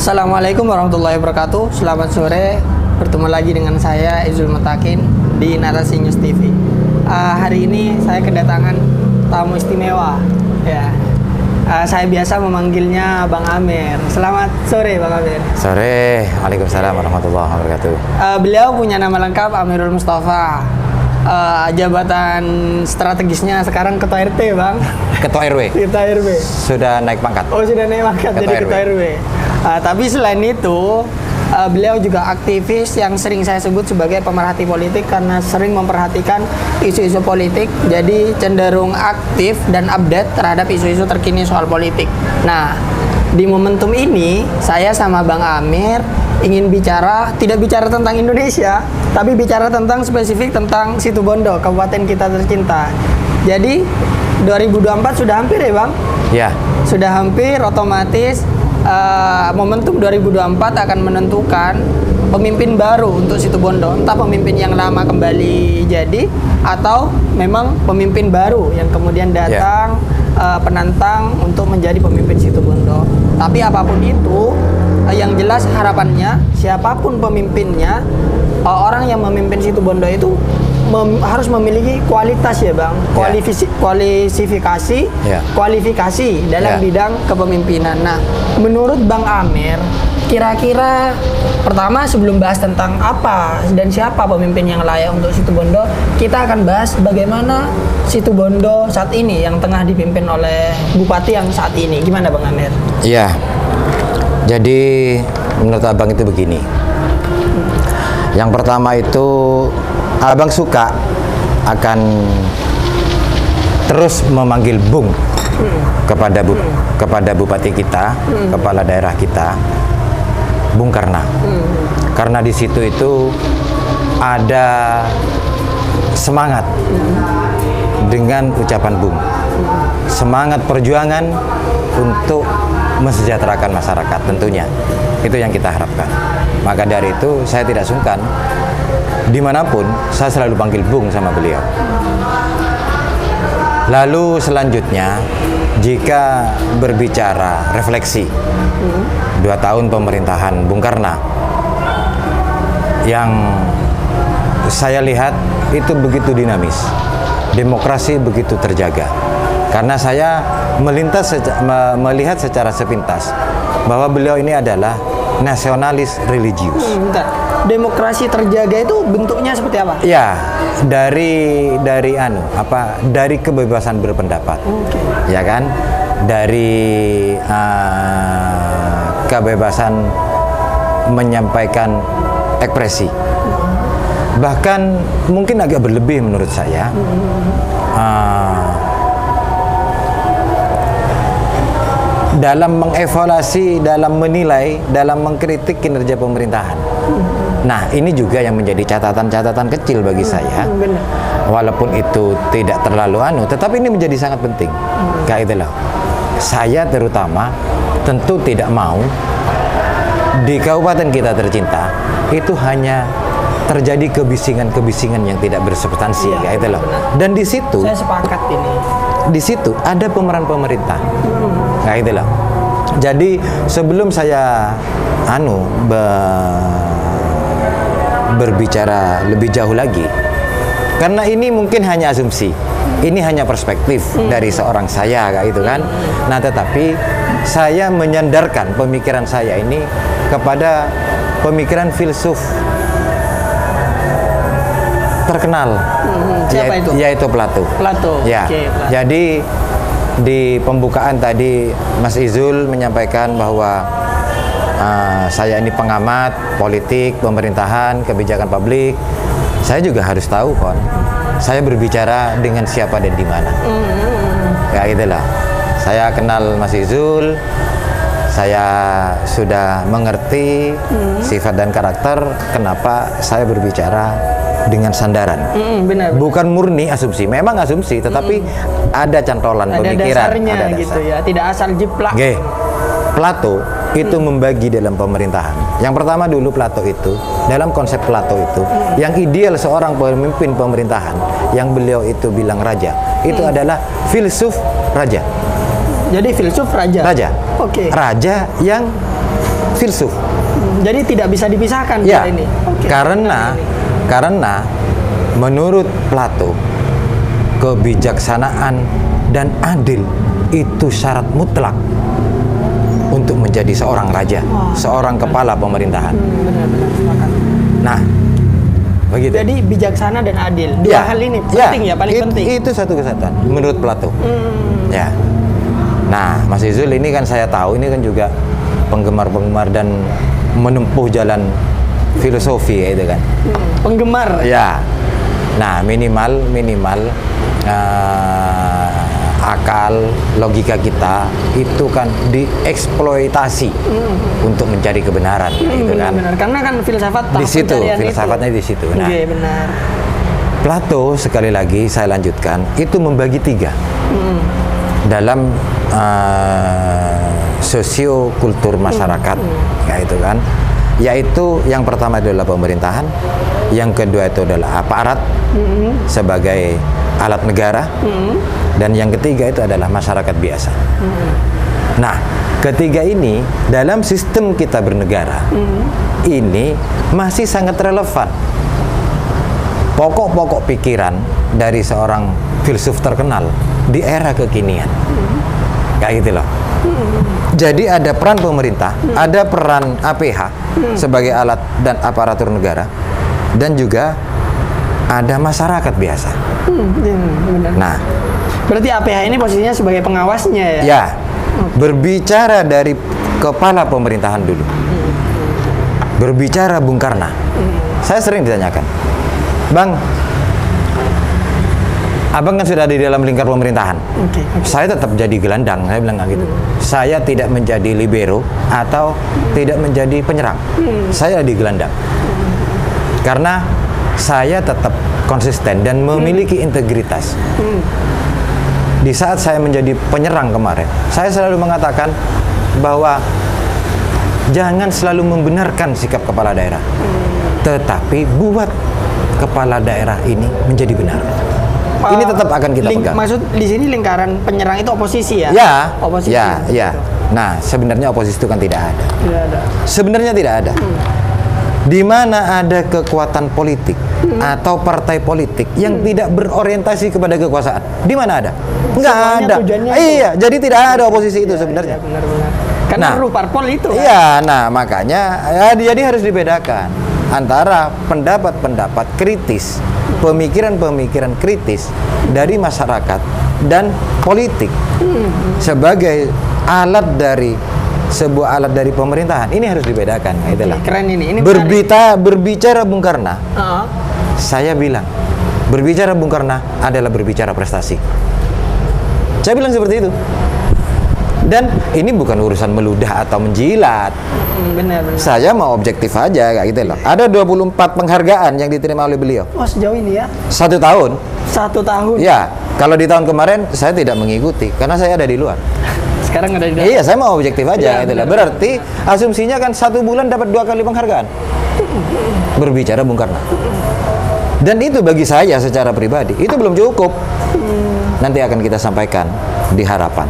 Assalamualaikum warahmatullahi wabarakatuh. Selamat sore. Bertemu lagi dengan saya Izul Mutakin di Narasi News TV. Hari ini saya kedatangan tamu istimewa. Ya, saya biasa memanggilnya Bang Amir. Selamat sore, Bang Amir. Sore. Waalaikumsalam warahmatullahi wabarakatuh. Beliau punya nama lengkap Amirul Mustafa. Jabatan strategisnya sekarang Ketua RT, Bang. Ketua RW. Ketua RW. Sudah naik pangkat. Oh, sudah naik pangkat jadi Ketua RW. Tapi selain itu, beliau juga aktivis yang sering saya sebut sebagai pemerhati politik karena sering memperhatikan isu-isu politik, jadi cenderung aktif dan update terhadap isu-isu terkini soal politik. Nah, di momentum ini, saya sama Bang Amir ingin tidak bicara tentang Indonesia, tapi bicara tentang spesifik tentang Situbondo, kabupaten kita tercinta. Jadi, 2024 sudah hampir ya, Bang? Ya. Sudah hampir, otomatis momentum 2024 akan menentukan pemimpin baru untuk Situbondo. Entah pemimpin yang lama kembali jadi, atau memang pemimpin baru yang kemudian datang penantang untuk menjadi pemimpin Situbondo. Tapi apapun itu, yang jelas harapannya siapapun pemimpinnya, orang yang memimpin Situbondo itu harus memiliki kualitas ya, Bang, kualifikasi dalam bidang kepemimpinan. Nah, menurut Bang Amir, kira-kira pertama sebelum bahas tentang apa dan siapa pemimpin yang layak untuk Situbondo, kita akan bahas bagaimana Situbondo saat ini yang tengah dipimpin oleh Bupati yang saat ini. Gimana, Bang Amir? Iya. Jadi menurut Abang itu begini. Yang pertama itu Abang suka akan terus memanggil Bung kepada Bupati kita, kepala daerah kita, Bung Karna. Karena di situ itu ada semangat dengan ucapan Bung. Semangat perjuangan untuk mensejahterakan masyarakat tentunya. Itu yang kita harapkan. Maka dari itu saya tidak sungkan dimanapun saya selalu panggil Bung sama beliau. Lalu selanjutnya, jika berbicara refleksi 2 tahun pemerintahan Bung Karna, yang saya lihat itu begitu dinamis, demokrasi begitu terjaga. Karena saya melihat secara sepintas bahwa beliau ini adalah nasionalis religius. Demokrasi terjaga itu bentuknya seperti apa? Ya, dari kebebasan berpendapat, ya kan, dari kebebasan menyampaikan ekspresi. Bahkan mungkin agak berlebih menurut saya. Dalam mengevaluasi, dalam menilai, dalam mengkritik kinerja pemerintahan. Nah, ini juga yang menjadi catatan-catatan kecil bagi saya. Walaupun itu tidak terlalu tetapi ini menjadi sangat penting. Kayak itulah. Saya terutama tentu tidak mau di kabupaten kita tercinta itu hanya terjadi kebisingan-kebisingan yang tidak bersubstansi. Kayak itulah. Dan di situ saya sepakat ini. Di situ ada pemeran pemerintah. Kayak itulah. Jadi sebelum saya berbicara lebih jauh lagi, karena ini mungkin hanya asumsi, ini hanya perspektif dari seorang saya, kayak gitu kan. Nah, tetapi saya menyandarkan pemikiran saya ini kepada pemikiran filsuf terkenal, yaitu Plato. Ya. Plato. Jadi di pembukaan tadi Mas Izul menyampaikan bahwa saya ini pengamat politik, pemerintahan, kebijakan publik. Saya juga harus tahu saya berbicara dengan siapa dan di mana. Ya itulah. Saya kenal Mas Izul. Saya sudah mengerti sifat dan karakter kenapa saya berbicara dengan sandaran. Benar. Bukan murni asumsi. Memang asumsi, tetapi ada cantolan pemikiran. Ada dasar. Gitu ya. Tidak asal jiplak. Plato itu membagi dalam pemerintahan. Yang pertama dulu Plato itu, dalam konsep Plato itu, yang ideal seorang pemimpin pemerintahan, yang beliau itu bilang raja, itu adalah filsuf raja. Jadi filsuf raja? Raja. Oke. Raja yang filsuf. Jadi tidak bisa dipisahkan Ya, ini. karena menurut Plato kebijaksanaan dan adil itu syarat mutlak untuk menjadi seorang raja, seorang kepala pemerintahan. Benar-benar sepakat. Nah, begitu. Jadi bijaksana dan adil. Dua hal ini penting ya, paling penting. Itu satu kesatuan menurut Plato. Ya. Nah, Mas Izul ini kan saya tahu ini kan juga penggemar dan menempuh jalan filosofi ya itu kan. Penggemar. Ya. Nah, minimal akal, logika kita itu kan dieksploitasi untuk mencari kebenaran, gitu kan? Benar, karena kan filsafat di situ, filsafatnya di situ. Nah, benar. Plato sekali lagi saya lanjutkan itu membagi 3 dalam sosiokultur masyarakat, yaitu kan, yaitu yang pertama adalah pemerintahan, yang kedua itu adalah aparat sebagai alat negara, dan yang ketiga itu adalah masyarakat biasa. Nah, ketiga ini dalam sistem kita bernegara ini masih sangat relevan. Pokok-pokok pikiran dari seorang filsuf terkenal di era kekinian, kayak gitu loh. Jadi ada peran pemerintah, ada peran APH sebagai alat dan aparatur negara, dan juga ada masyarakat biasa. Benar. Nah, berarti APH ini posisinya sebagai pengawasnya ya? Ya, berbicara dari kepala pemerintahan dulu. Berbicara Bung Karno. Saya sering ditanyakan, Bang, Abang kan sudah di dalam lingkar pemerintahan. Saya tetap jadi gelandang, saya bilang gitu. Saya tidak menjadi libero atau tidak menjadi penyerang. Saya di gelandang. Karena saya tetap konsisten dan memiliki integritas. Di saat saya menjadi penyerang kemarin, saya selalu mengatakan bahwa jangan selalu membenarkan sikap kepala daerah, tetapi buat kepala daerah ini menjadi benar. Ini tetap akan kita pegang. Maksud di sini lingkaran penyerang itu oposisi ya? Ya, oposisi. Ya. Nah, sebenarnya oposisi itu kan tidak ada. Tidak ada. Sebenarnya tidak ada. Di mana ada kekuatan politik atau partai politik yang tidak berorientasi kepada kekuasaan, di mana ada? Nggak ada. Iya, jadi tidak ada oposisi itu sebenarnya. Ya, benar-benar. Karena perlu parpol itu. Kan? Iya, nah makanya ya, jadi harus dibedakan antara pendapat-pendapat kritis, pemikiran-pemikiran kritis dari masyarakat dan politik sebagai alat dari sebuah alat dari pemerintahan. Ini harus dibedakan. Itulah. Keren ini Berbicara Bung Karno, saya bilang berbicara Bung Karno adalah berbicara prestasi. Saya bilang seperti itu. Dan ini bukan urusan meludah atau menjilat. Benar. Saya mau objektif aja kayak gitu loh. Ada 24 penghargaan yang diterima oleh beliau. Oh, sejauh ini ya? 1 tahun. 1 tahun? Ya, kalau di tahun kemarin saya tidak mengikuti karena saya ada di luar. Sekarang ada di dalam? Iya, saya mau objektif aja gitu loh. Berarti asumsinya kan 1 bulan dapat 2 kali penghargaan. Berbicara Bung Karno. Dan itu bagi saya secara pribadi itu belum cukup. Nanti akan kita sampaikan di Harapan.